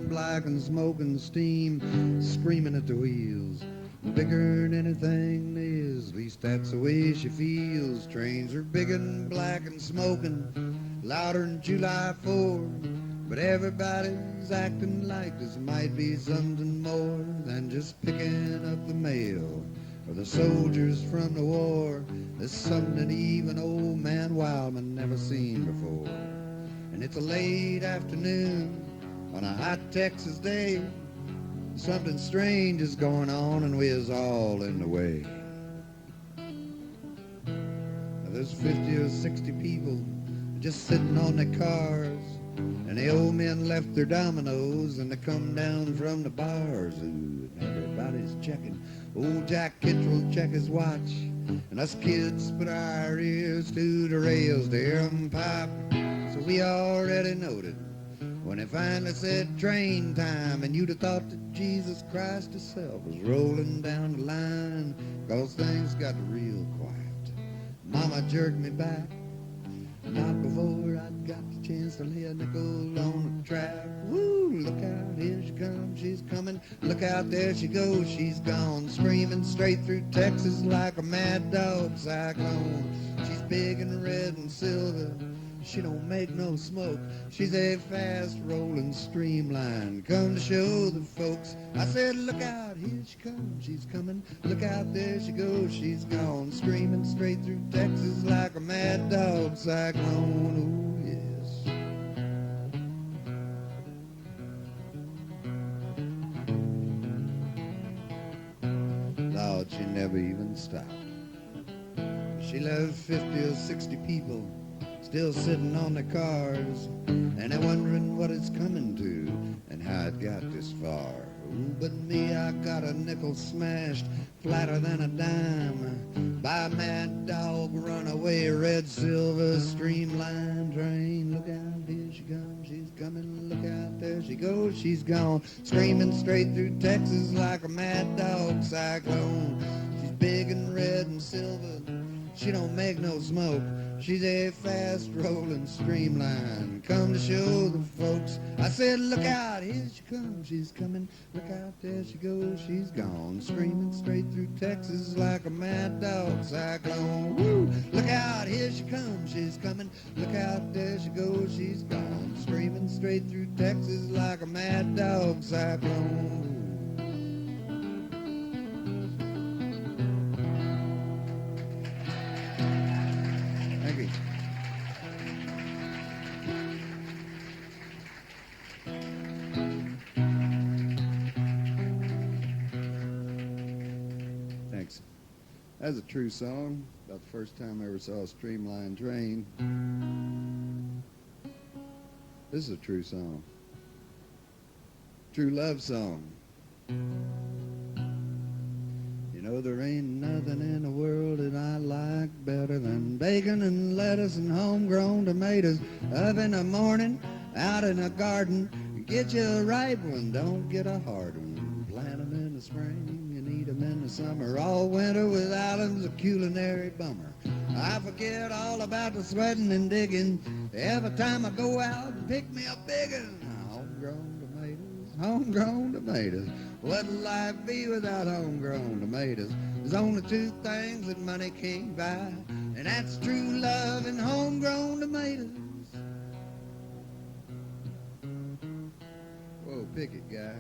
Black and smoking steam, screaming at the wheels. Bigger than anything is, at least that's the way she feels. Trains are big and black and smoking, louder than July 4. But everybody's acting like this might be something more than just picking up the mail or the soldiers from the war. There's something that even old man Wildman never seen before. And it's a late afternoon on a hot Texas day. Something strange is going on and we is all in the way. Now there's 50 or 60 people just sitting on their cars, and the old men left their dominoes and they come down from the bars. Ooh, and everybody's checking. Old Jack Kittrell check his watch, and us kids put our ears to the rails to hear 'em pipe. So we already noted when it finally said train time, and you'd have thought that Jesus Christ himself was rolling down the line, 'cause things got real quiet. Mama jerked me back, not before I'd got the chance to lay a nickel on the track. Woo, look out, here she comes, she's coming. Look out, there she goes, she's gone. Screaming straight through Texas like a mad dog cyclone. She's big and red and silver, she don't make no smoke. She's a fast-rolling streamline, come to show the folks. I said, look out, here she comes, she's coming. Look out, there she goes, she's gone. Screaming straight through Texas like a mad dog cyclone. Oh, yes. Lord, she never even stopped. She left 50 or 60 people still sitting on the cars, and they're wondering what it's coming to and how it got this far. Ooh, but me, I got a nickel smashed flatter than a dime by a mad dog runaway red silver streamline train. Look out, here she comes, she's coming. Look out, there she goes, she's gone. Screaming straight through Texas like a mad dog cyclone. She's big and red and silver, she don't make no smoke. She's a fast-rolling streamline, come to show the folks. I said, look out, here she comes, she's coming. Look out, there she goes, she's gone. Screaming straight through Texas like a mad dog cyclone. Woo! Look out, here she comes, she's coming. Look out, there she goes, she's gone. Screaming straight through Texas like a mad dog cyclone. That's a true song, about the first time I ever saw a streamlined train. This is a true song. True love song. You know, there ain't nothing in the world that I like better than bacon and lettuce and homegrown tomatoes. Up in the morning, out in the garden, get you a ripe one, don't get a hard one. Plant them in the spring, eat them in the summer. All winter without them's a culinary bummer. I forget all about the sweating and digging every time I go out and pick me a big one. Homegrown tomatoes, homegrown tomatoes. What'll life be without homegrown tomatoes? There's only two things that money can't buy, and that's true love and homegrown tomatoes. Whoa, pick it, guy.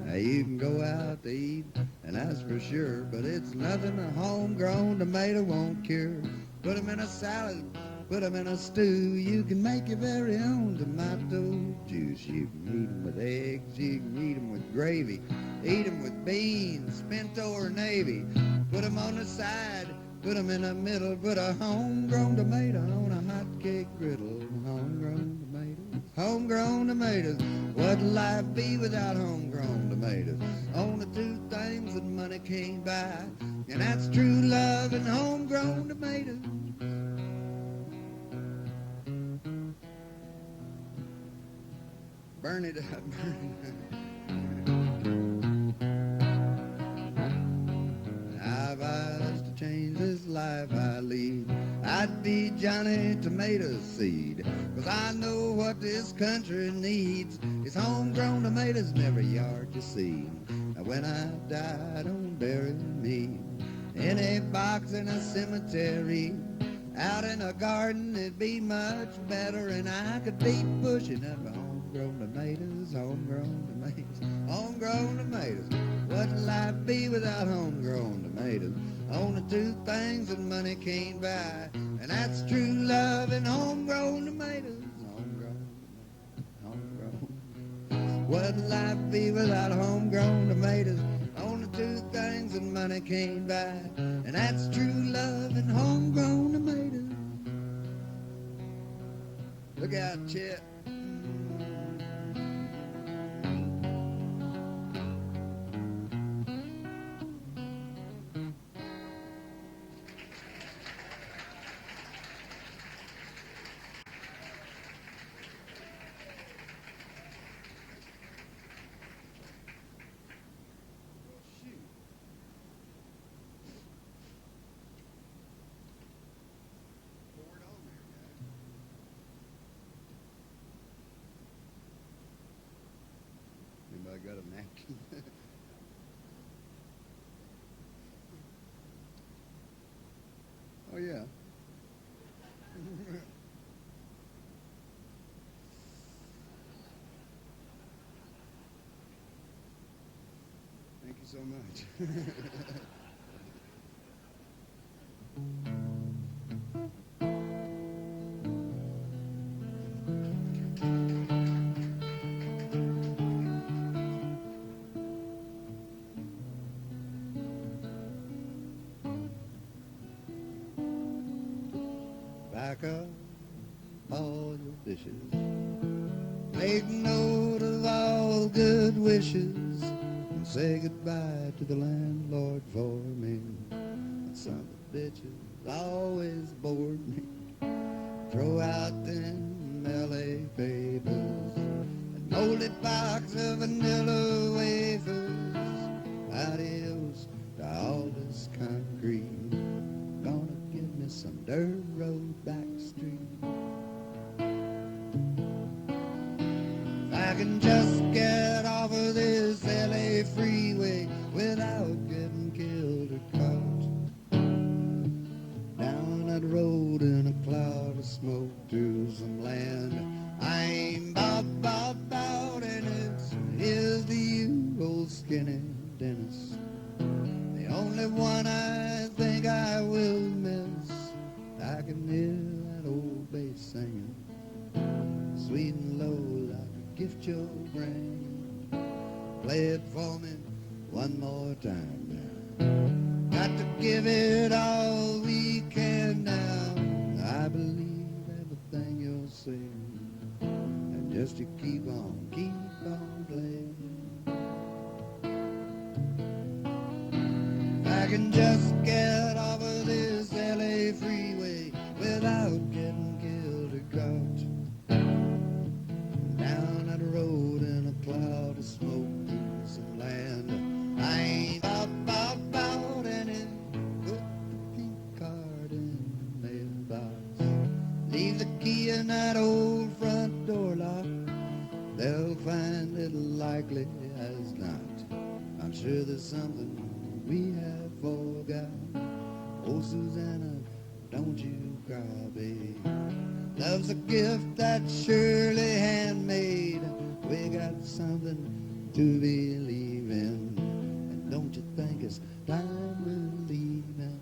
Now you can go out to eat, and that's for sure, but it's nothing a homegrown tomato won't cure. Put 'em in a salad, put 'em in a stew. You can make your very own tomato juice. You can eat 'em with eggs, you can eat 'em with gravy, eat 'em with beans, pinto or navy. Put 'em on the side, put 'em in the middle. Put a homegrown tomato on a hot cake griddle. Homegrown tomatoes, homegrown tomatoes. What'd life be without homegrown tomatoes? Only two things that money can't buy, and that's true love and homegrown tomatoes. Burn it up, burn it up. I've eyes to change this life I lead. I'd be Johnny Tomato Seed, 'cause I know what this country needs is homegrown tomatoes in every yard you see. Now when I die, don't bury me in a box in a cemetery. Out in a garden it'd be much better, and I could be pushing up homegrown tomatoes, homegrown tomatoes, homegrown tomatoes. What'd life be without homegrown tomatoes? Only two things that money can't buy, and that's true love and homegrown tomatoes. Homegrown, homegrown. What'd life be without homegrown tomatoes? Only two things that money can't buy, and that's true love and homegrown tomatoes. Look out, Chet. Anybody got a napkin? Oh, yeah. Thank you so much. Back up all your dishes. Make note of all good wishes, and say goodbye to the landlord for me. That son of a bitch has always bored me. Throw out them L.A. papers and moldy box of vanilla wafers. Adios to all this concrete. Gonna give me some dirt road back street. If I can just get off of this L.A. freeway without getting killed or caught. Down that road in a cloud of smoke to some land I ain't bout, and it's here's to you, old skinny Dennis. The only one I think I will miss. I can hear that old bass singing, sweet and low like a gift you're bringing. Play it for me one more time now. Got to give it all we can now. I believe everything you're saying, and just to keep on playing. I can just get off of this L.A. freeway without getting killed or caught. Down that road in a cloud of smoke through some land I ain't about, and it put the pink card in the mailbox. Leave the key in that old front door lock. They'll find it likely as not. I'm sure there's something we have forgot. Oh, Susanna, don't you cry, babe. Love's a gift that's surely handmade. We got something to believe in, and don't you think it's time we're leaving?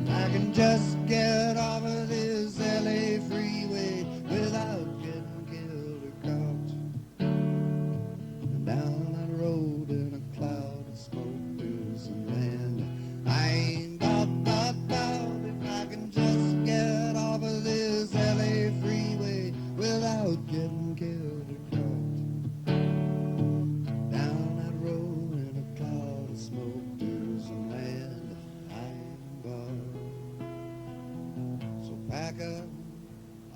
I can just get off of this L.A. freeway without getting killed or caught. And down that road in a cloud of smoke to some land I ain't about if I can just get off of this L.A. freeway without getting killed or caught. Down that road in a cloud of smoke to some land I ain't about. So pack up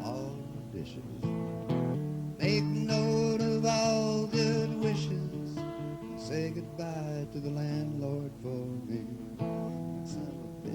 all the dishes, make note of all good wishes, say goodbye to the landlord for me. Son of a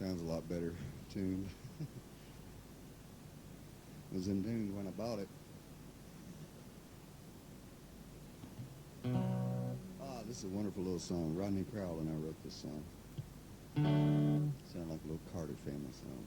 Sounds a lot better tuned. It was in tune when I bought it. This is a wonderful little song. Rodney Crowell and I wrote this song. Sound like a little Carter family song.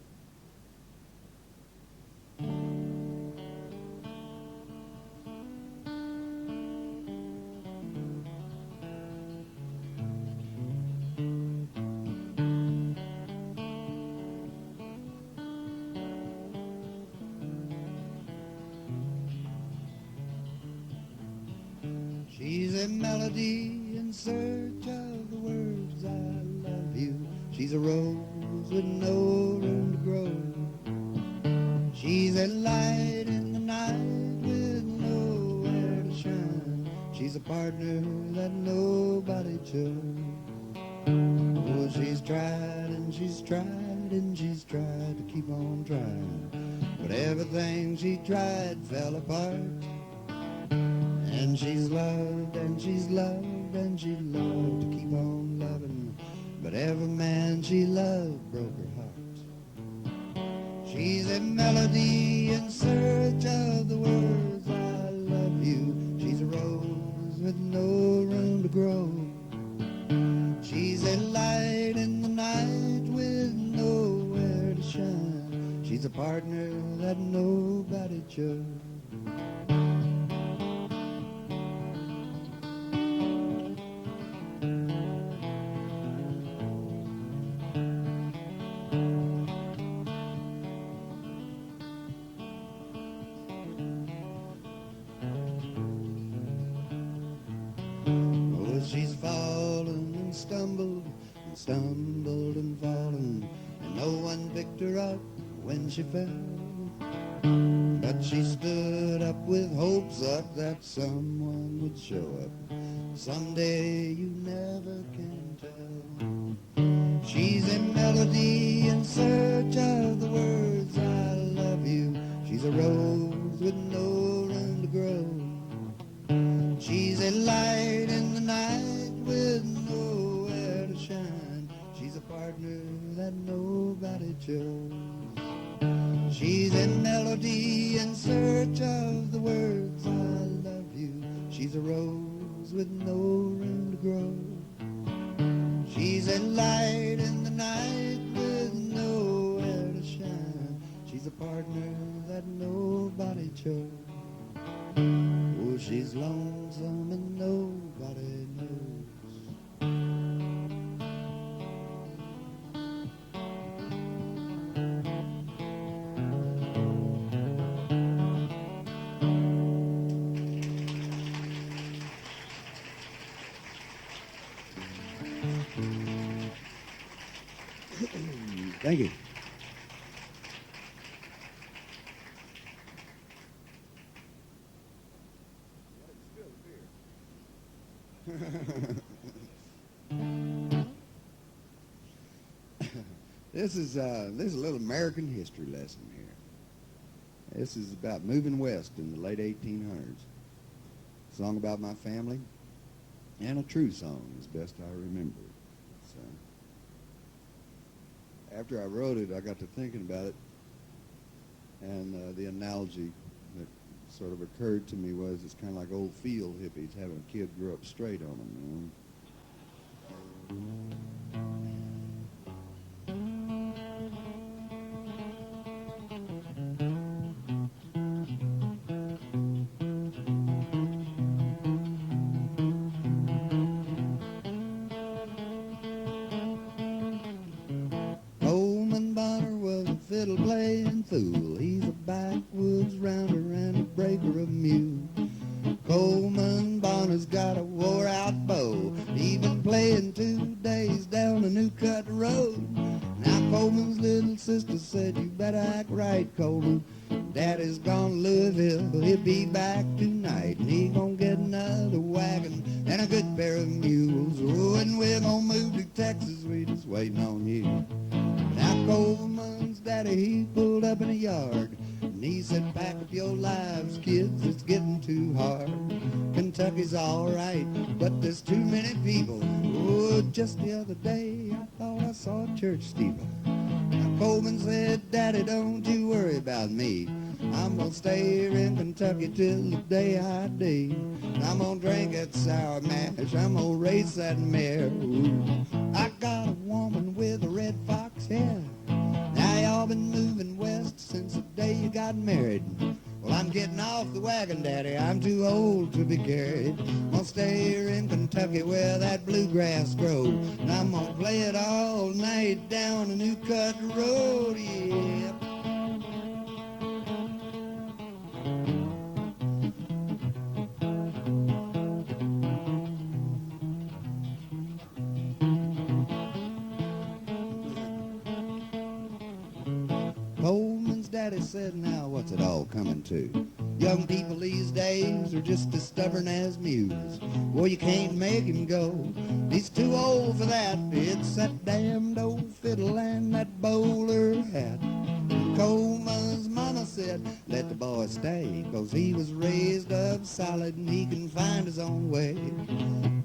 She's a melody in search of the words I love you. She's a rose with no room to grow. She's a light in the night with nowhere to shine. She's a partner that nobody chose. Oh, she's tried and she's tried and she's tried to keep on trying, but everything she tried fell apart. And she's loved and she's loved and she loved to keep on loving, but every man she loved broke her heart. She's a melody in search of the words I love you. She's a rose with no room to grow. She's a light in the night with nowhere to shine. She's a partner that nobody chose. She's fallen and stumbled and fallen, and no one picked her up when she fell. But she stood up with hopes up that someone would show up. Someday you never can tell. She's a melody in search of the words I love you. She's a rose with no room to grow. She's a light in the night with nowhere to shine. She's a partner that nobody chose. She's a melody in search of the words I love you. She's a rose with no room to grow. She's a light in the night with nowhere to shine. She's a partner that nobody chose. Oh, she's lonesome and nobody knows. Thank you. This is a little American history lesson here. This is about moving west in the late 1800s. A song about my family, and a true song, as best I remember. So, after I wrote it, I got to thinking about it, and the analogy that sort of occurred to me was it's kind of like old field hippies having a kid grow up straight on them, you know. Fiddle-playing fool, he's a backwoods rounder and a breaker of mule. Coleman Bonner's got a wore-out bow. He been playing 2 days down a new-cut road. Now Coleman's little sister said, you better act right, Coleman. Daddy's gone to Louisville, he'll be back tonight, and he gonna get another wagon and a good pair of mules. Oh, and we're gonna move to Texas, we just waiting on you. Now Coleman's daddy, he pulled up in a yard, and he said, pack up your lives, kids, it's getting too hard. Kentucky's all right, but there's too many people. Oh, just the other day, I thought I saw a church steeple. Now Coleman said, Daddy, don't you worry about me. I'm gonna stay here in Kentucky till the day I die. I'm gonna drink that sour mash, I'm gonna race that mare. Ooh. I got a woman with a red fox hair. Now y'all been moving west since the day you got married. Well, I'm getting off the wagon, Daddy, I'm too old to be carried. I'm gonna stay here in Kentucky where that bluegrass grows. And I'm gonna play it all night down the New Cut Road, yeah. Coleman's daddy said, now what's it all coming to? Young people these days are just as stubborn as mules. Well, you can't make him go. He's too old for that. It's that damned old fiddle and that bowler hat. Coleman's mama said, let the boy stay, 'cause he was raised up solid and he can find his own way.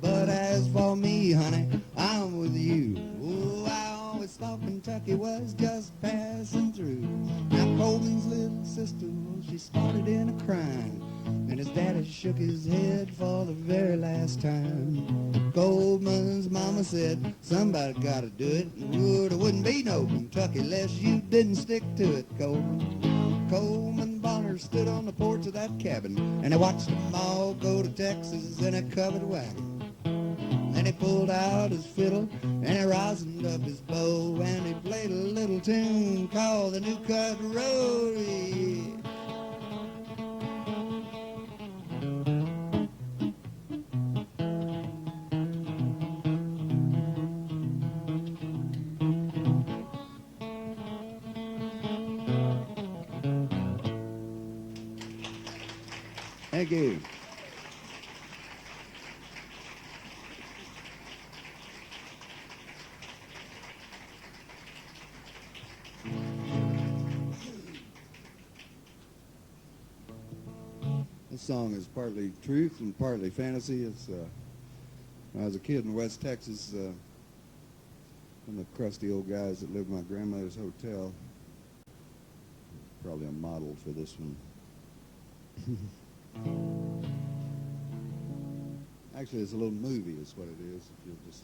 But as for me, honey, I'm with you. Oh, I always thought Kentucky was just passing through. Now Coleman's little sister, well, she started in a crying, and his daddy shook his head for the very last time. Coleman's mama said, somebody gotta do it. There wouldn't be no Kentucky unless you didn't stick to it, Coleman. Coleman Bonner stood on the porch of that cabin, and he watched them all go to Texas in a covered wagon. Then he pulled out his fiddle, and he rosined up his bow, and he played a little tune called the New Cut Road. Yeah. Thank you. This song is partly truth and partly fantasy. It's when I was a kid in West Texas, one of the crusty old guys that lived in my grandmother's hotel. Probably a model for this one. Actually, it's a little movie is what it is, if you'll just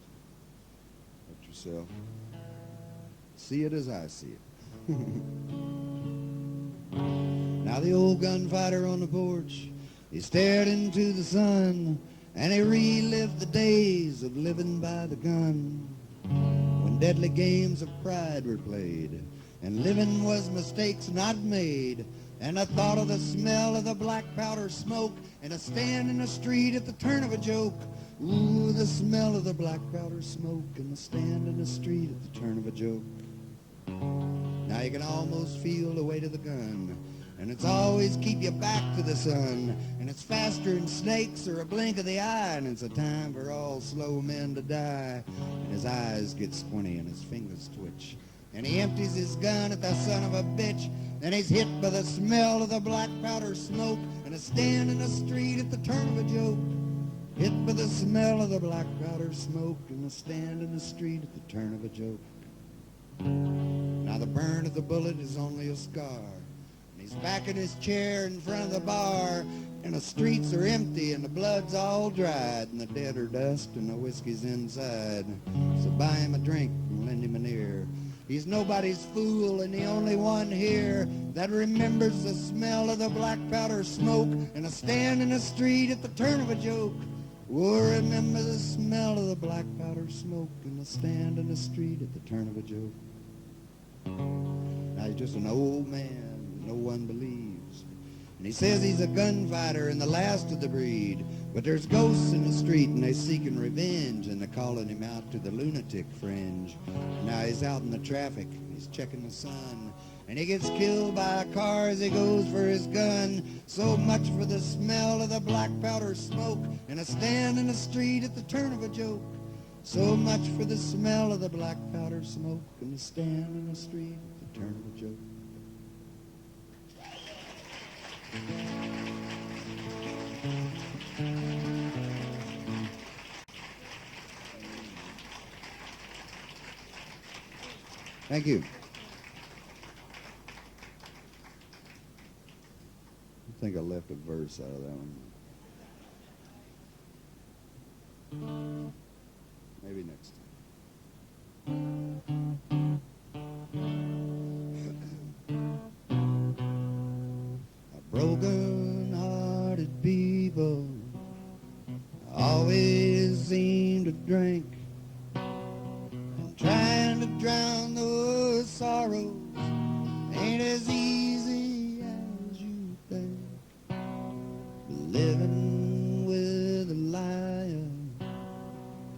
let yourself see it as I see it. Now the old gunfighter on the porch, he stared into the sun, and he relived the days of living by the gun, when deadly games of pride were played, and living was mistakes not made. And I thought of the smell of the black powder smoke, and a stand in the street at the turn of a joke. Ooh, the smell of the black powder smoke, and the stand in the street at the turn of a joke. Now you can almost feel the weight of the gun, and it's always keep you back to the sun, and it's faster than snakes or a blink of the eye, and it's a time for all slow men to die. And his eyes get squinty and his fingers twitch, and he empties his gun at the son of a bitch, and he's hit by the smell of the black powder smoke, and a stand in the street at the turn of a joke. Hit by the smell of the black powder smoke, and a stand in the street at the turn of a joke. Now the burn of the bullet is only a scar, and he's back in his chair in front of the bar, and the streets are empty and the blood's all dried, and the dead are dust and the whiskey's inside. So buy him a drink and lend him an ear. He's nobody's fool and the only one here that remembers the smell of the black powder smoke, and a stand in the street at the turn of a joke. Oh, remember the smell of the black powder smoke, and a stand in the street at the turn of a joke. Now he's just an old man no one believes, and he says he's a gunfighter and the last of the breed. But there's ghosts in the street and they seeking revenge, and they're calling him out to the lunatic fringe. Now he's out in the traffic, he's checking the sun, and he gets killed by a car as he goes for his gun. So much for the smell of the black powder smoke, and a stand in the street at the turn of a joke. So much for the smell of the black powder smoke, and a stand in the street at the turn of a joke. Thank you. think I left a verse out of that one. Maybe next time. Broken-hearted people always seem to drink, and trying to drown those sorrows ain't as easy as you think. Living with a liar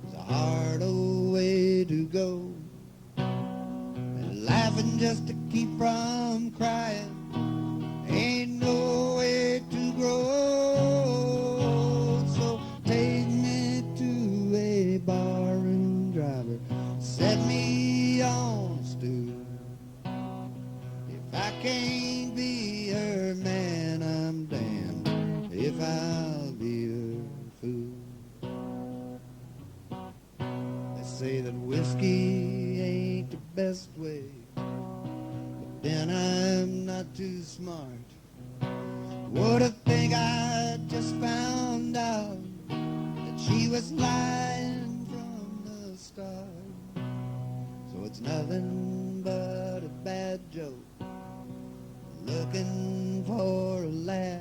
is a hard old way to go, and laughing just to keep from crying ain't no way to grow. So take me to a barroom driver, set me on a stool. If I can't be her man, I'm damned if I'll be her fool. They say that whiskey ain't the best way, but then I'm not too smart. What a thing, I just found out that she was lying from the start. So it's nothing but a bad joke, looking for a laugh.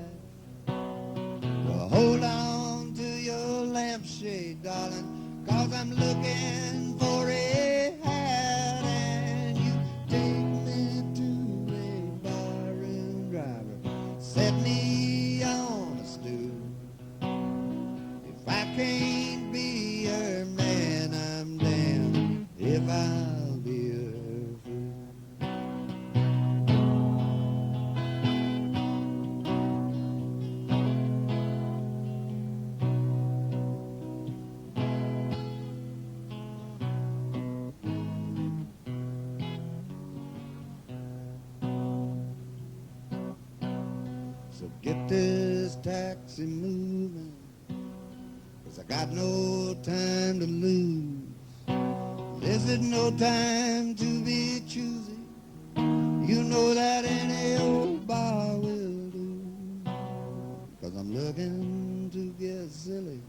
Well, hold on to your lampshade, darling, 'cause I'm looking for a hat. And you take me to a barroom driver, set me on a stool. If I can't be her man, I'm damned if I'll be her fool. So get this taxi moving, 'cause I got no time to lose. This is no time to be choosy. You know that any old bar will do. 'Cause I'm looking to get silly,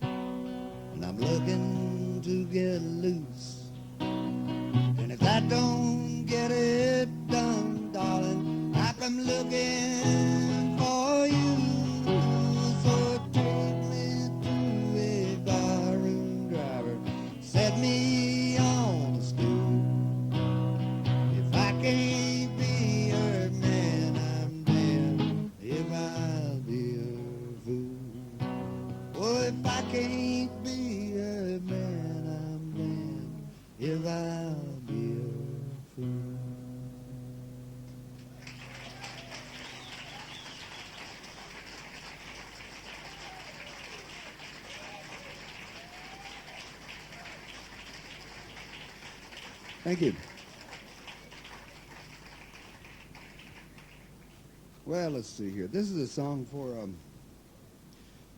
and I'm looking to get loose. And if that don't get it done, darling, I come looking for you. So take me to a barroom driver, set me on a stool. If I can't be her man, I'm damned if I'll be her fool. Oh, if I can't be her man, I'm damned if I'll be her fool. Thank you. Well, let's see here. This is a song for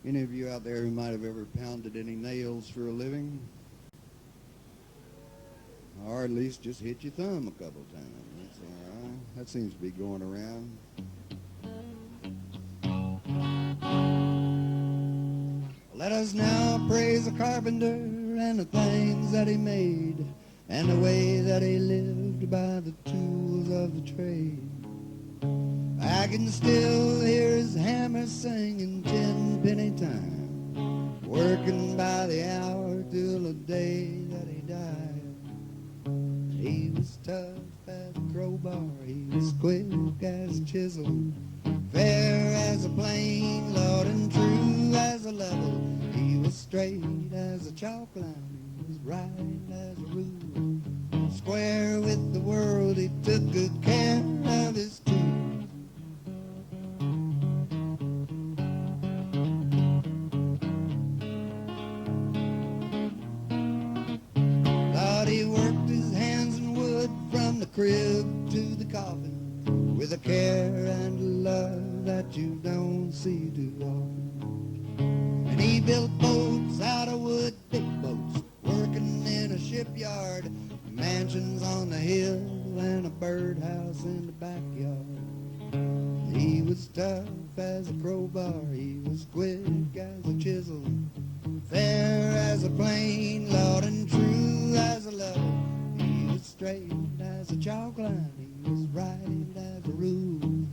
any of you out there who might have ever pounded any nails for a living, or at least just hit your thumb a couple times. That's all right. That seems to be going around. Let us now praise the Carpenter and the things that he made, and the way that he lived by the tools of the trade. I can still hear his hammer singing 10-penny time, working by the hour till the day that he died. He was tough as a crowbar, he was quick as a chisel, fair as a plane, Lord, and true as a level. He was straight as a chalk line, he was right as a rule. Square with the world, he took good care of his tools. Lord, he worked his hands in wood from the crib to the coffin, with a care and a love that you don't see too often. And he built boats out of wood, big boats, working in a shipyard, mansions on the hill and a birdhouse in the backyard. He was tough as a crowbar, he was quick as a chisel, fair as a plane, Lord, and true as a level. He was straight as a chalk line, he was right as a rule,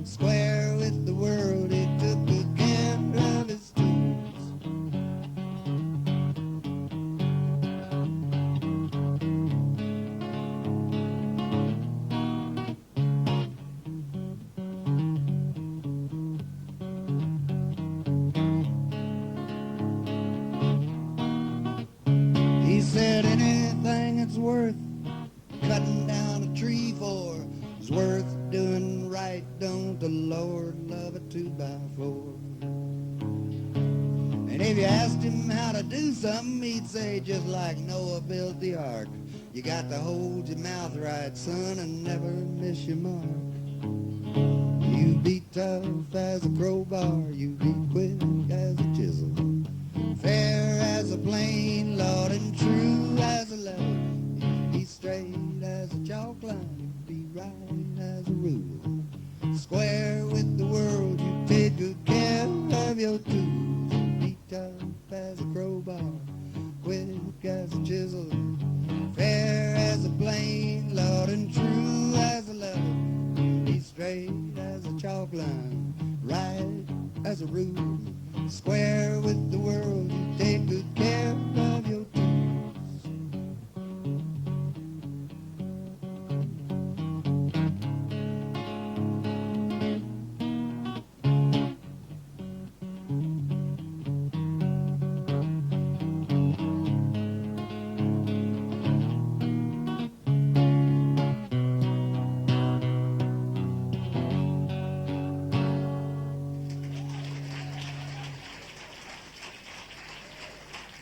square with the world, he took good care of his tools. He said anything that's worth cutting down a tree for is worth doing right. Don't the Lord love a 2x4? And if you asked him how to do something, he'd say just like Noah built the ark. You got to hold your mouth right, son, and never miss your mark. You be tough as a crowbar, you be quick as a chisel, fair as a plane, Lord, and true as a level. You be straight as a chalk line, you be right as a rule, square with the world, you take good care of your tools. You be tough as a crowbar, quick as a chisel, fair as a plane, Lord, and true as a level. You be straight as a chalk line, right as a rule, square with the world, you take good care of your tools.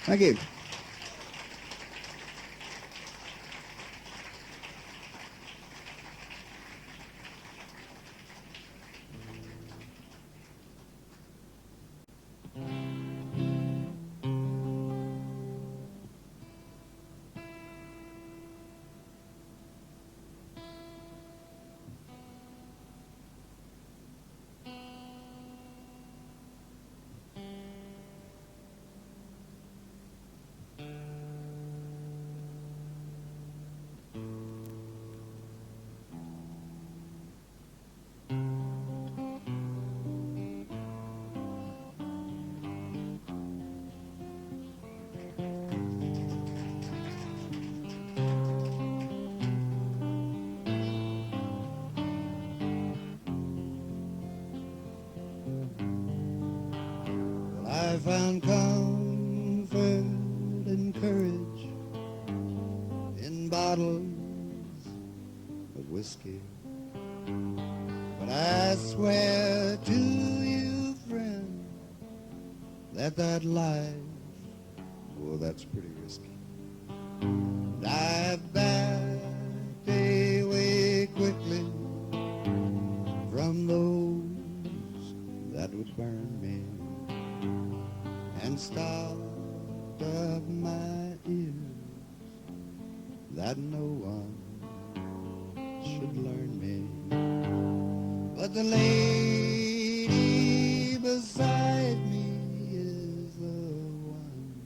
Thank you. I found comfort and courage in bottles of whiskey, but I swear to you, friend, that life, well, that's pretty risky. And I backed away quickly from those that would burn me, and stopped up my ears that no one should learn me. But the lady beside me is the one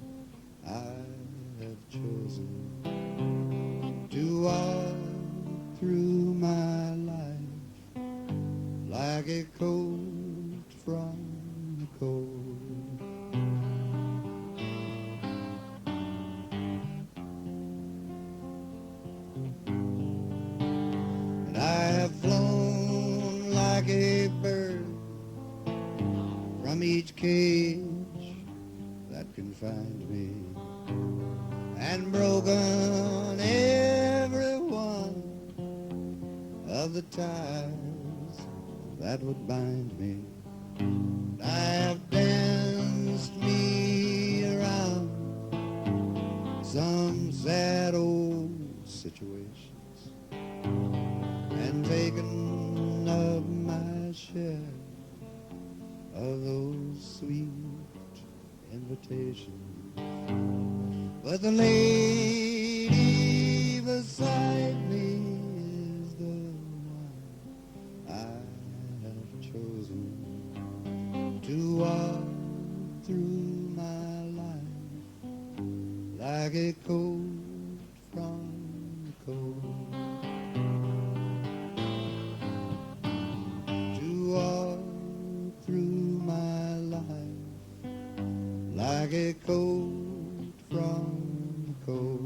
I have chosen to walk through my life like a coat from the cold. Flown like a bird from each cage that confined me, and broken every one of the ties that would bind me. I have danced me around some sad old situations and taken up my share of those sweet invitations. But the lady beside me is the one I have chosen like a cold from cold. To walk through my life like a cold from cold.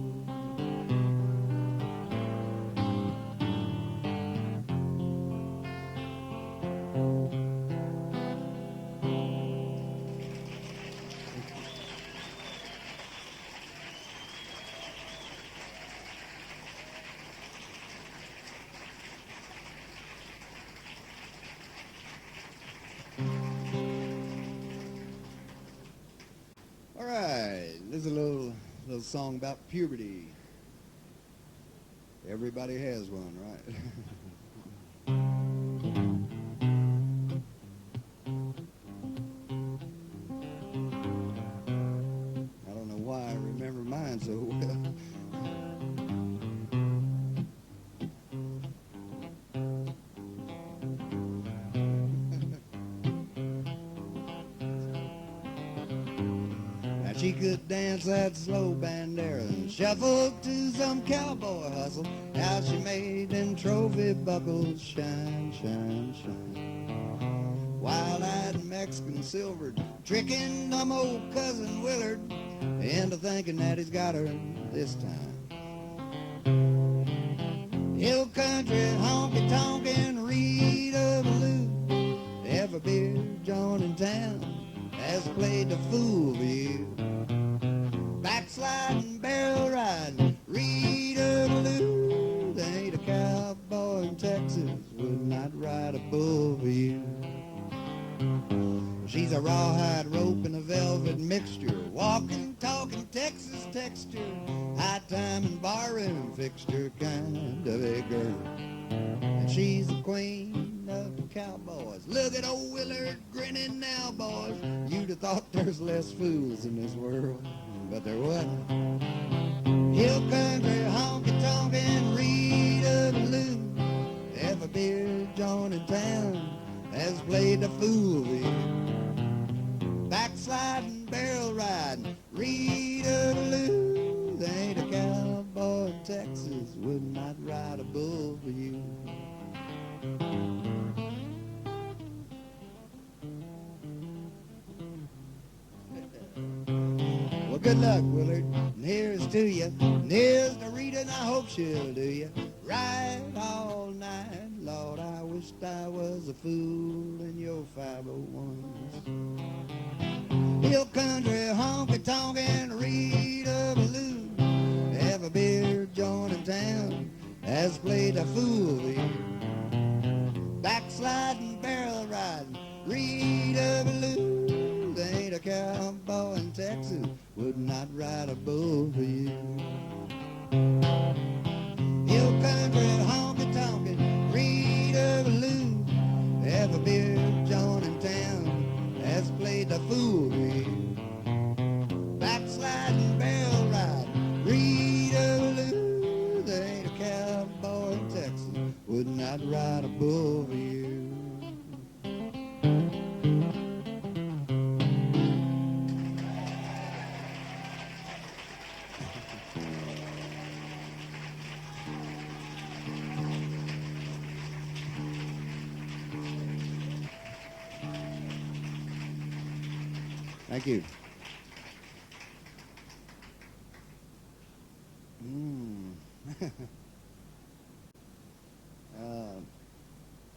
All right, this is a little song about puberty. Everybody has one, right? I don't know why I remember mine so well. She could dance that slow bandera and shuffle to some cowboy hustle. How she made them trophy buckles shine, shine, shine. Wild-eyed Mexican silvered, tricking dumb old cousin Willard into thinking that he's got her this time. Hill country honky-tonkin' Rita Ballou, every beer joint in town has played the fool for you. Backsliding, barrel riding, Rita Ballou. There ain't a cowboy in Texas would not ride a bull for you. She's a rawhide rope and a velvet mixture, walking, talking Texas texture, high time and barroom fixture kind of a girl. And she's the queen of the cowboys. Look at old Willard grinning now, boys. You'd have thought there's less fools in this world, but there wasn't. Hill country honky-tonkin' Rita Ballou, every beer joint in town has played the fool for you. Backsliding, barrel riding, Rita Ballou. There ain't a cowboy in Texas would not ride a bull for you. Well, good luck, Willard, and here's to you, and here's to Rita, and I hope she'll do you right all night. Lord, I wished I was a fool in your 501s. Hill country honky-tonkin' Rita Ballou, every beer joint in town has played a fool for you. Backsliding, barrel riding, Rita Ballou. There ain't a cowboy in Texas would not ride a bull for you. Hill country honky-tonkin' Rita Ballou, every beer joint in town has played the fool for you. Backsliding, barrel riding, Rita Ballou. There ain't a cowboy in Texas would not ride a bull for you. Thank you.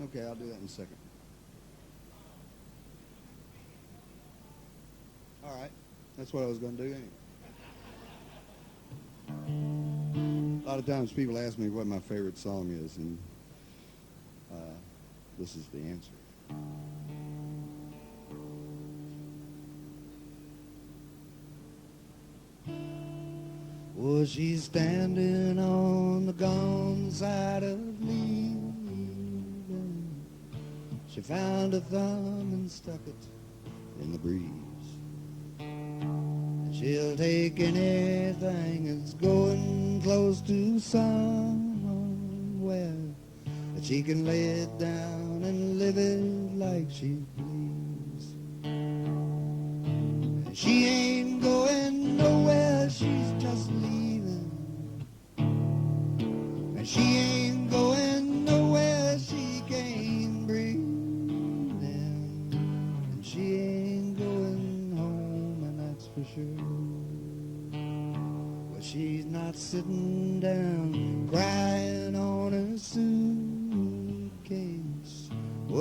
Okay, I'll do that in a second. All right, that's what I was going to do anyway. A lot of times people ask me what my favorite song is, and this is the answer. Was she standing on the gone side of leaving? She found a thumb and stuck it in the breeze. And she'll take anything that's going close to somewhere that she can lay it down and live it like she please. And she ain't going nowhere, she's just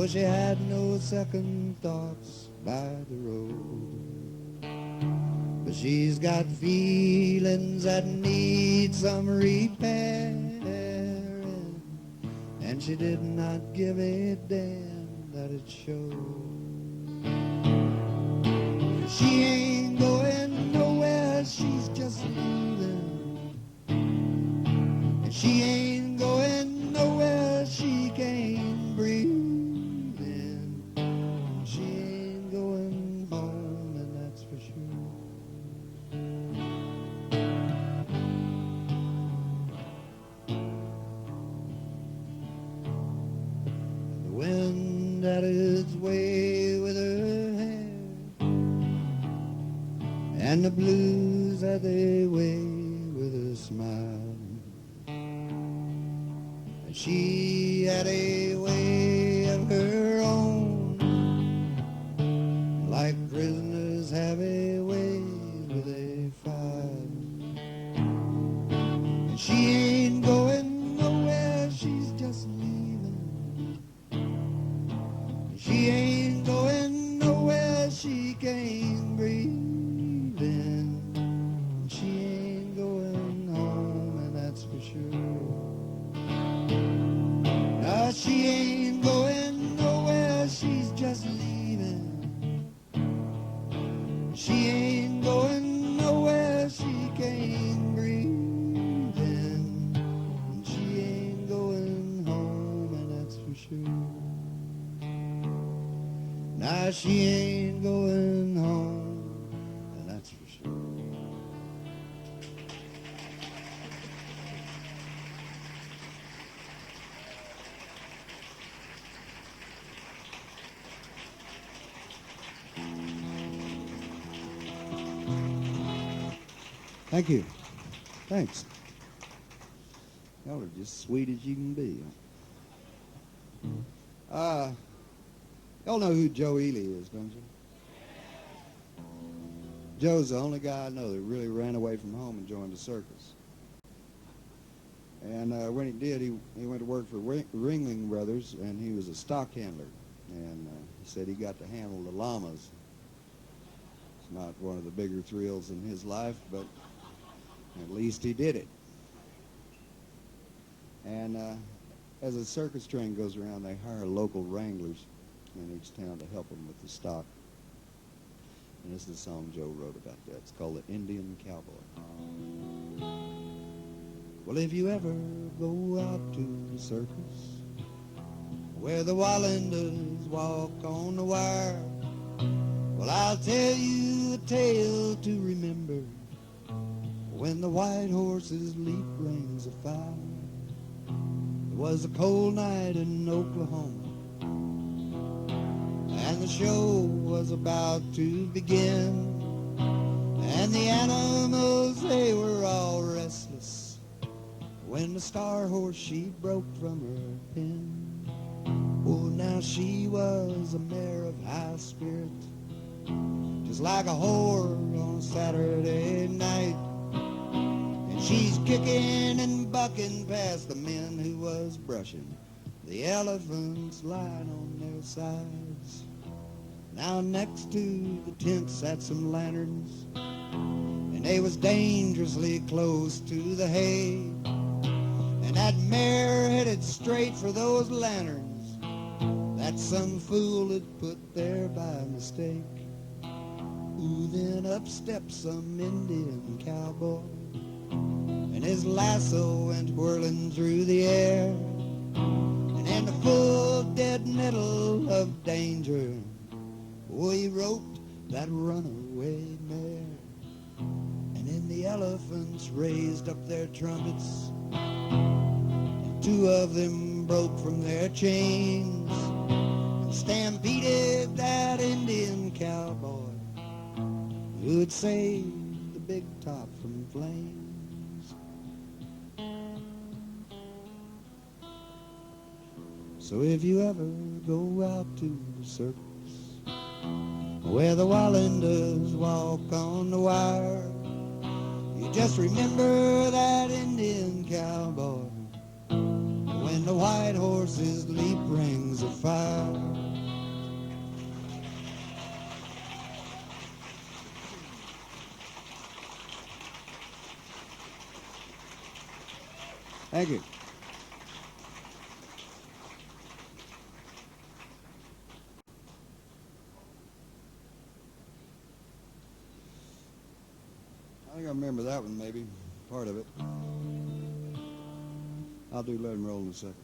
Oh, she had no second thoughts by the road. But she's got feelings that need some repairing, and she did not give a damn that it showed. She ain't going nowhere, she's just leaving. And she ain't going nowhere, she can't breathe. And she ain't going home, and that's for sure. The wind had its way with her hair, and the blues had their way with a smile. And she had a way of her own, like prisoners have a way with a file. And she ain't going nowhere, she's just leaving. And she ain't going nowhere, she can't breathe. She ain't going home, and that's for sure. No, she ain't going nowhere, she's just leaving. She ain't going nowhere, she can't breathe. And she ain't going home, and that's for sure. Now she ain't going home, and that's for sure. Thank you. Thanks. Y'all are just sweet as you can be. Y'all know who Joe Ely is, don't you? Joe's the only guy I know that really ran away from home and joined the circus. And when he did, he went to work for Ringling Brothers, and he was a stock handler. And he said he got to handle the llamas. It's not one of the bigger thrills in his life, but at least he did it. And as a circus train goes around, they hire local wranglers in each town to help them with the stock. And this is a song Joe wrote about that. It's called The Indian Cowboy. Well, if you ever go out to the circus where the Wallanders walk on the wire, well, I'll tell you a tale to remember when the white horses leap rings of fire. It was a cold night in Oklahoma, and the show was about to begin, and the animals, they were all restless when the star horse, she broke from her pen. Oh, now she was a mare of high spirit, just like a whore on a Saturday night. And she's kicking and bucking past the men who was brushing the elephants lying on their sides. Now next to the tent sat some lanterns, and they was dangerously close to the hay. And that mare headed straight for those lanterns that some fool had put there by mistake. Ooh, then up steps some Indian cowboy, and his lasso went whirling through the air. And in the full dead middle of danger, oh, he roped that runaway mare. And then the elephants raised up their trumpets, and two of them broke from their chains and stampeded that Indian cowboy who had saved the big top from flames. So if you ever go out to the circus where the Wallanders walk on the wire, you just remember that Indian cowboy when and the white horse's leap rings of fire. Thank you. I think I remember that one, maybe, part of it. I'll do Let 'Em Roll in a second.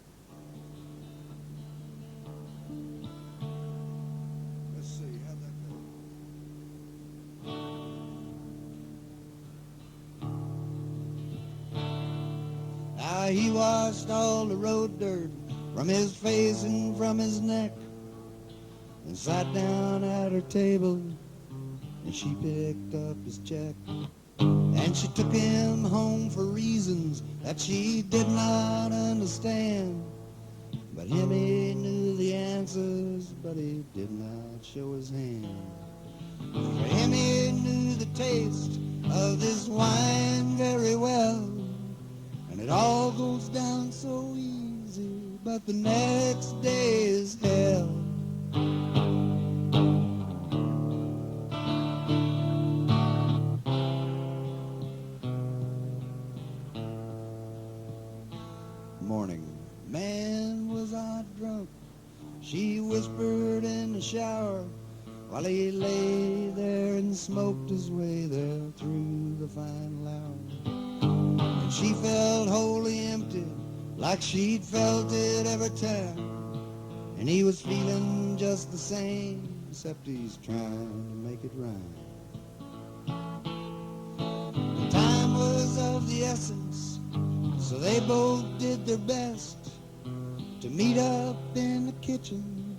Let's see, how'd that go? Now he washed all the road dirt from his face and from his neck, and sat down at her table, and she picked up his check. And she took him home for reasons that she did not understand. But him, he knew the answers, but he did not show his hand. For him, he knew the taste of this wine very well. And it all goes down so easy, but the next day is hell. Morning. Man, was I drunk? She whispered in the shower while he lay there and smoked his way there through the final hour. And she felt wholly empty, like she'd felt it every time. And he was feeling just the same, except he's trying to make it rhyme. The time was of the essence, so they both did their best to meet up in the kitchen,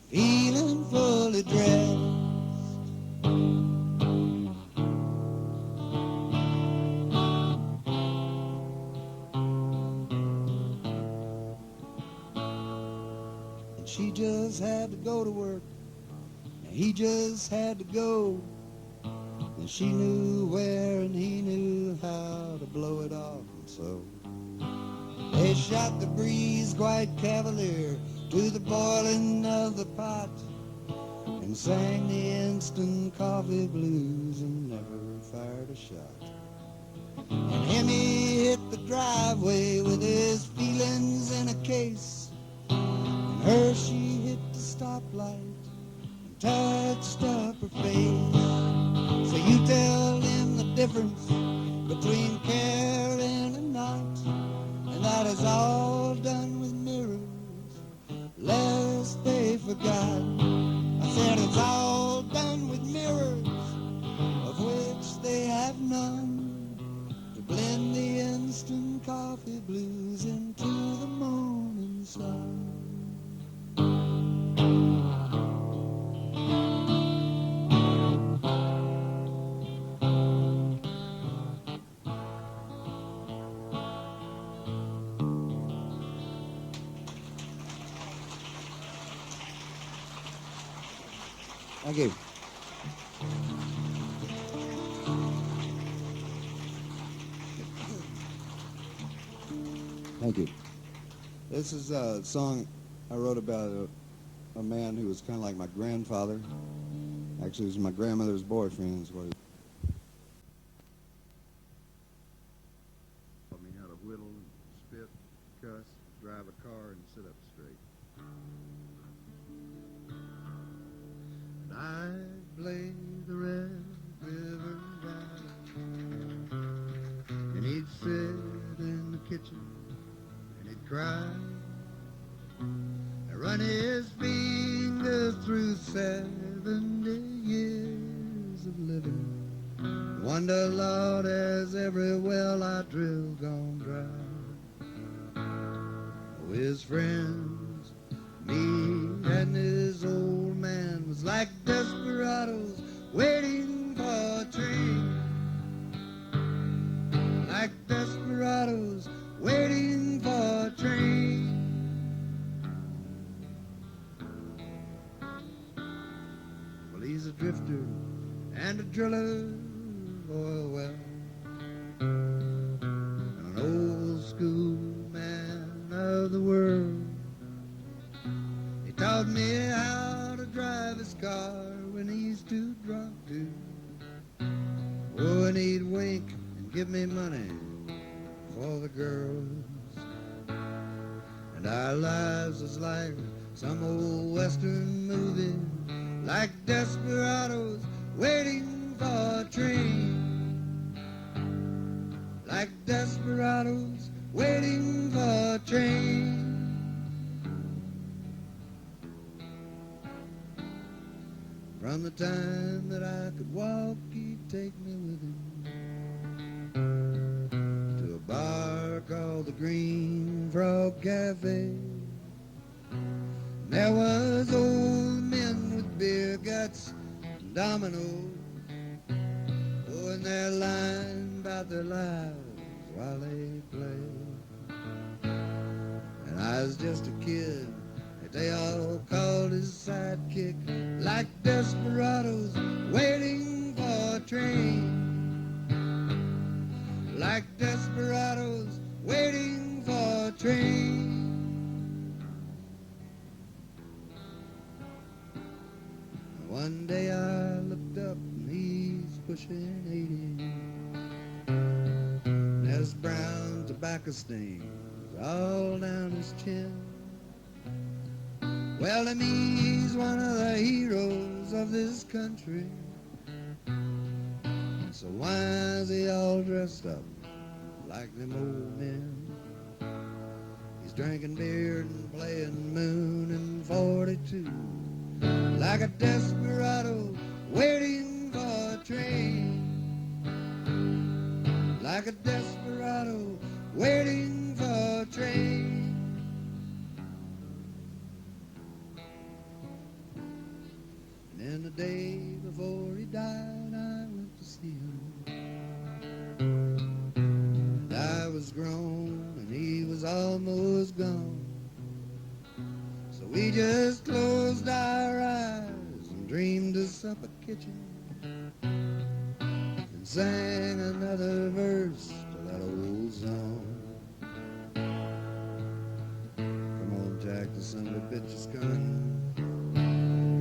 feeling fully dressed. And she just had to go to work, and he just had to go. And she knew where and he knew how to blow it off. So they shot the breeze quite cavalier to the boiling of the pot, and sang the instant coffee blues and never fired a shot. And him, he hit the driveway with his feelings in a case, and her, she hit the stoplight and touched up her face. So you tell him the difference between care and a knot, and that is all done with mirrors, lest they forgot. I said it's all done with mirrors, of which they have none, to blend the instant coffee blues into the morning sun. Thank you. Thank you. This is a song I wrote about a man who was kind of like my grandfather. Actually, he was my grandmother's boyfriend. Is what he taught me how to whittle, spit, cuss, drive a car, and sit up straight. I'd play the Red River Valley, and he'd sit in the kitchen and he'd cry, and run his fingers through 70 years of living. Wonder, Lord, has every well I drilled gone dry? Oh, his friends, me and his old man, was like desperados waiting for a train. Like desperados waiting for a train. Well, he's a drifter and a driller of oil well, and an old school man of the He taught me how to drive his car when he's too drunk to. Oh, and he'd wink and give me money for the girls. And our lives was like some old western movie, like Desperados waiting for a train. Like Desperados waiting for a train. From the time that I could walk, he'd take me with him to a bar called the Green Frog Cafe. There was old men with beer guts and dominoes, oh, and they're lying about their lives while they play. And I was just a kid that they all called his sidekick, like Desperados waiting for a train. Like Desperados waiting for a train. One day I looked up and he's pushing 80. There's brown tobacco stains all down his chin. Well, to me, he's one of the heroes of this country. So why is he all dressed up like them old men? He's drinking beer and playing Moon and 42, like a desperado waiting for a train. Like a desperado waiting for a train. And the day before he died, I went to see him. And I was grown and he was almost gone. So we just closed our eyes and dreamed us up a kitchen and sang another verse to that old song. Come on, Jack, the son of a bitch is coming.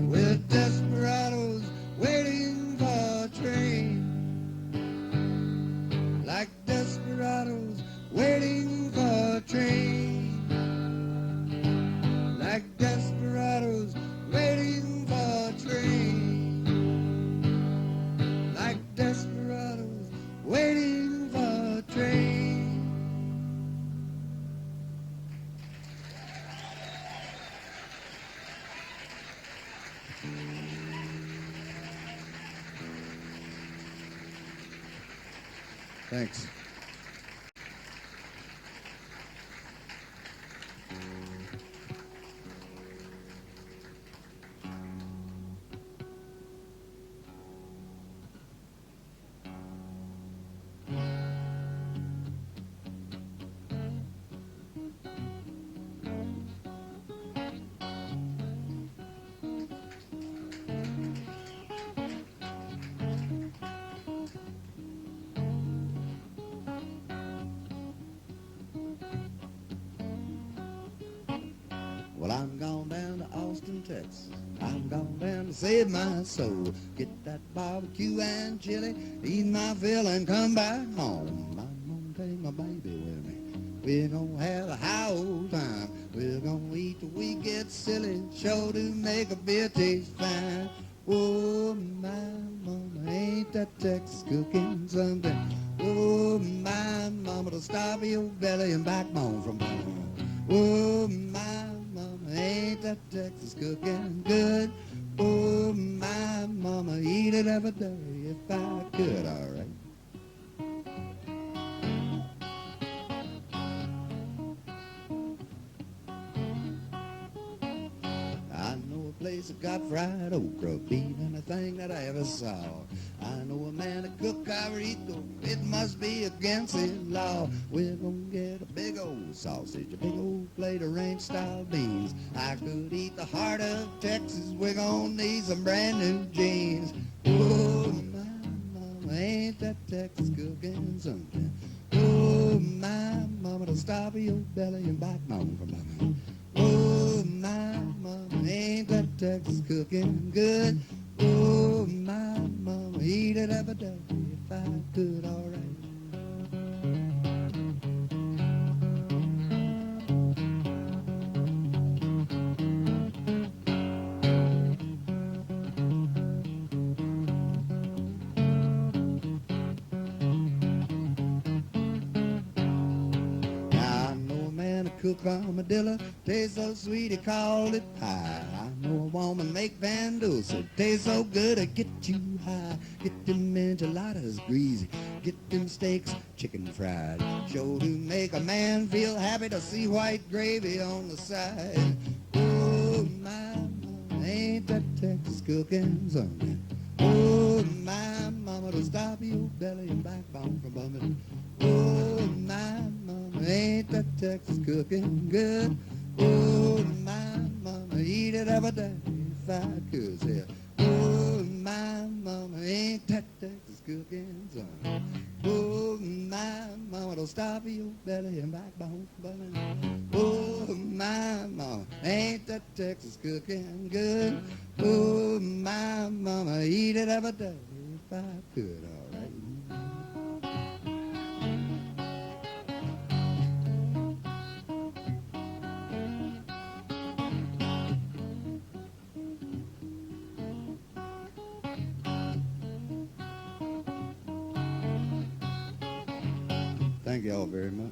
We're desperados waiting for a train. Like desperados waiting for a train. Like desperados waiting for a train. Like desperados waiting for a train. Thanks. Well, I'm gone down to Austin, Texas. I'm gone down to save my soul. Get that barbecue and chili, eat my fill and come back home. I'm gonna take my baby with me. We're gonna have a high old time. We're gonna eat till we get silly, sure to make a beer taste fine. Oh, my mama, ain't that Texas cooking something? Oh, my mama, to stop your belly and backbone from home. Oh, my mama, ain't that Texas cooking good? Oh, my mama, eat it every day if I could, all right. I know a place that got fried okra, beat anything that I ever saw. I know a man that cook cabrito, it must be against his law. We're gonna get a big old sausage, a big old plate of ranch-style beans. I could eat the heart of Texas, we're gonna need some brand new jeans. Oh, my mama, ain't that Texas cooking something? Oh, my mama, to stop your belly and backbone from bumming. Oh, my mama, ain't that Texas cooking good? Oh, my mama, eat it every day if I could, all right. Cook armadillo, tastes so sweet he called it pie. I know a woman make Van Dulce, tastes so good it get you high. Get them enchiladas greasy, get them steaks chicken fried. Sure to make a man feel happy to see white gravy on the side. Oh, my mama, ain't that Texas cooking something? Oh, my mama, to stop your belly and backbone from bumming. Oh, my mama, ain't that Texas cooking good? Oh, my mama, eat it every day if I could. Say, oh, my mama, ain't that Texas cooking son? Oh, my mama, don't stop your belly and backbone bumming. Oh, my mama, ain't that Texas cooking good? Oh, my mama, eat it every day if I could, all right. Thank you all very much.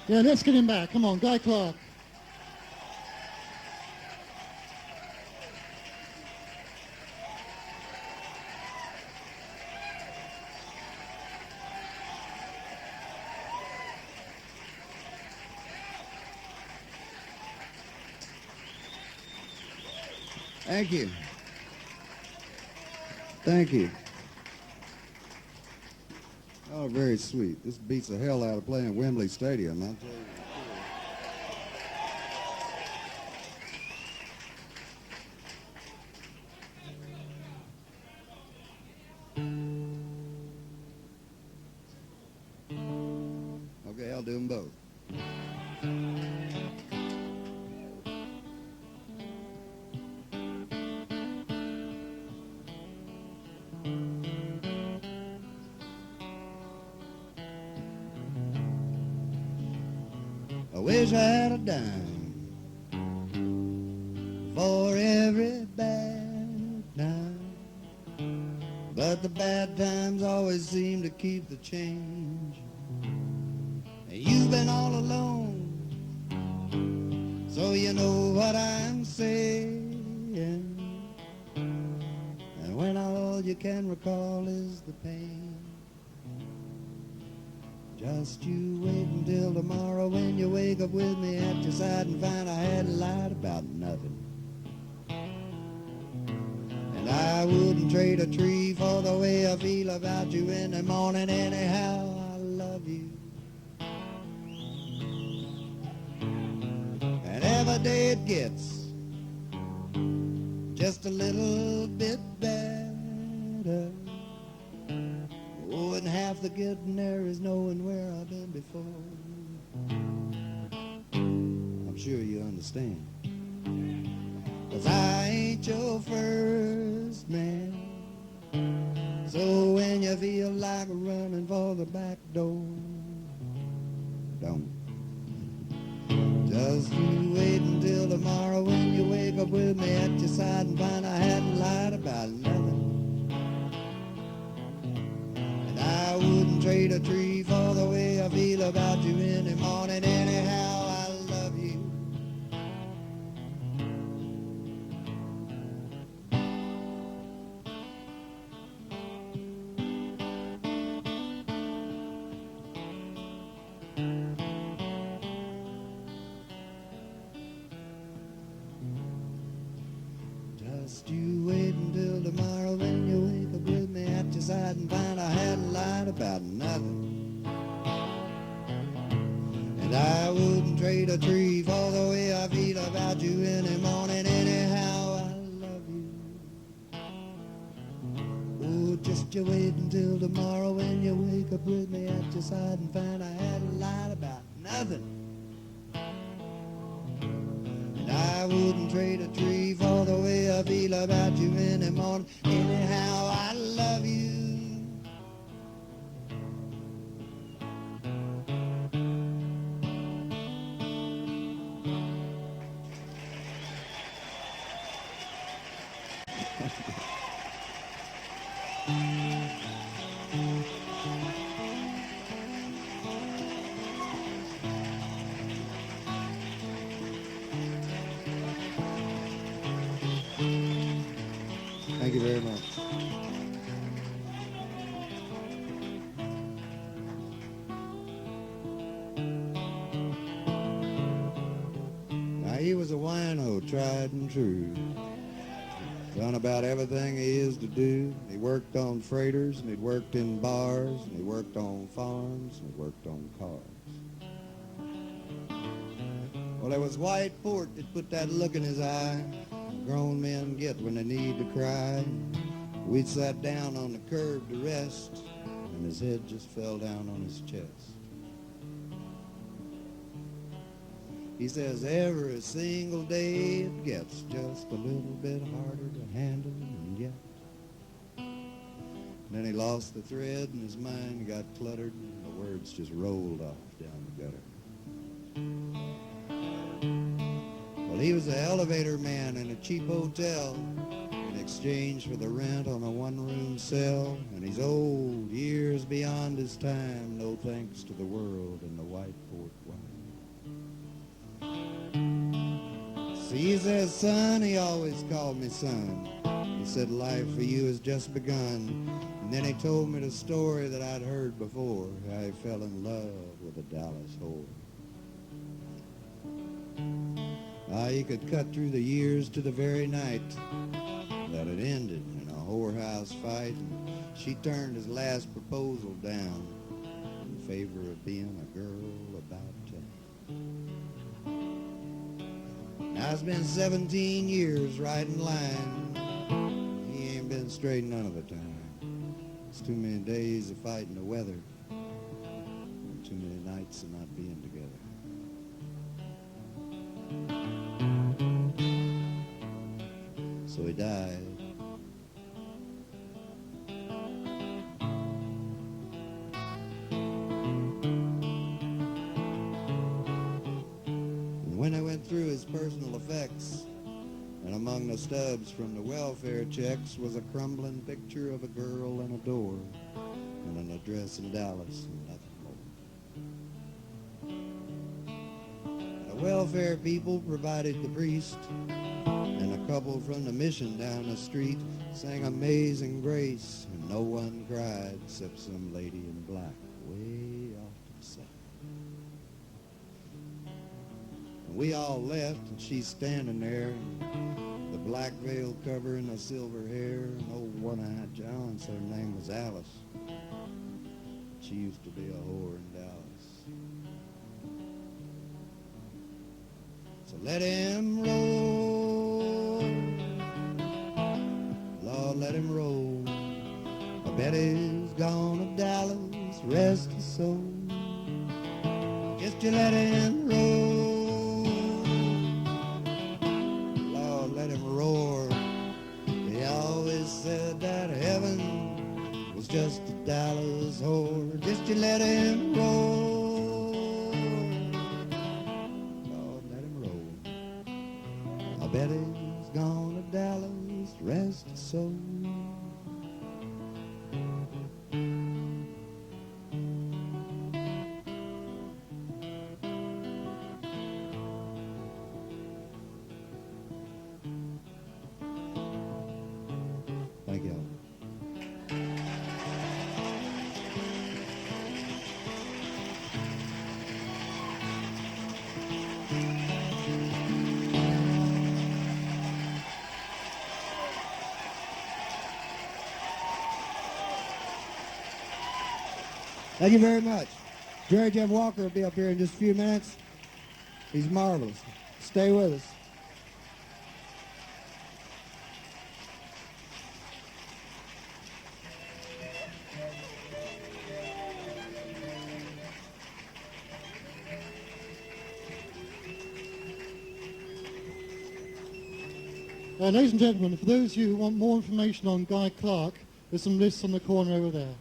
Yeah, let's get him back. Come on, Guy Clark. Thank you. Thank you. Oh, very sweet. This beats the hell out of playing Wembley Stadium, I'll tell you. Okay, I'll do them both. I wish I had a dime for every bad time, but the bad times always seem to keep the change. You've been all alone, so you know what I'm saying, and when all you can recall is the pain, just you wait until tomorrow when you wake up with me at your side and find I hadn't lied about nothing. And I wouldn't trade a tree for the way I feel about you in the morning anyhow. I love you. And every day it gets just a little bit better. Oh, and half the getting there is knowing where I've been before. I'm sure you understand. 'Cause I ain't your first man. So when you feel like running for the back door, don't. Just you wait until tomorrow when you wake up with me at your side and find I hadn't lied about nothing. I wouldn't trade a tree for the way I feel about you in the morning anyhow. I love you. Just you wait until tomorrow when you wake up with me at your side and find I hadn't lied about nothing. And I wouldn't trade a tree for the way I feel about you any morning. Anyhow, I love you. Oh, just you wait until tomorrow when you wake up with me at your side and find I hadn't lied about nothing. And I wouldn't trade a tree for the way I feel about you any morning. Anyhow, I love you. Thank you very much. Now he was a wino, tried and true. Done about everything he is to do. He worked on freighters, and he worked in bars, and he worked on farms, and he worked on cars. Well, there was white port that put that look in his eye grown men get when they need to cry. We'd sat down on the curb to rest, and his head just fell down on his chest. He says every single day it gets just a little bit harder to handle, and yet. And then he lost the thread, and his mind got cluttered, and the words just rolled off down the gutter. Well, he was an elevator man in a cheap hotel in exchange for the rent on a one-room cell. And he's old, years beyond his time, no thanks to the world and the white port wine. See, he says, son, he always called me son. He said, life for you has just begun. And then he told me the story that I'd heard before, how he fell in love with a Dallas whore. You could cut through the years to the very night that it ended in a whorehouse fight. And she turned his last proposal down in favor of being a girl about town. Now it's been 17 years riding line. He ain't been straight none of the time. It's too many days of fighting the weather and too many nights of not being together. So he died. And when I went through his personal effects, and among the stubs from the welfare checks was a crumbling picture of a girl and a door, and an address in Dallas, and nothing more. The welfare people provided the priest, and a couple from the mission down the street sang Amazing Grace, and no one cried except some lady in black way off to the side. And we all left, and she's standing there, the black veil covering the silver hair, and old one-eyed John said her name was Alice. She used to be a whore in Dallas. So let him roll, Lord, let him roll. I bet he's gone to Dallas, rest his soul. Just you let him roll, Lord, let him roar. They always said that heaven was just a Dallas whore. Just you let him roll. I bet he's gone to Dallas, rest his soul. Thank you. Thank you very much. Jerry Jeff Walker will be up here in just a few minutes. He's marvelous. Stay with us. Ladies and gentlemen, for those of you who want more information on Guy Clark, there's some lists on the corner over there.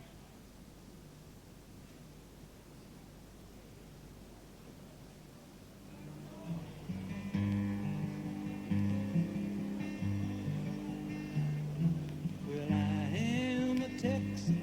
Well, I am a Texan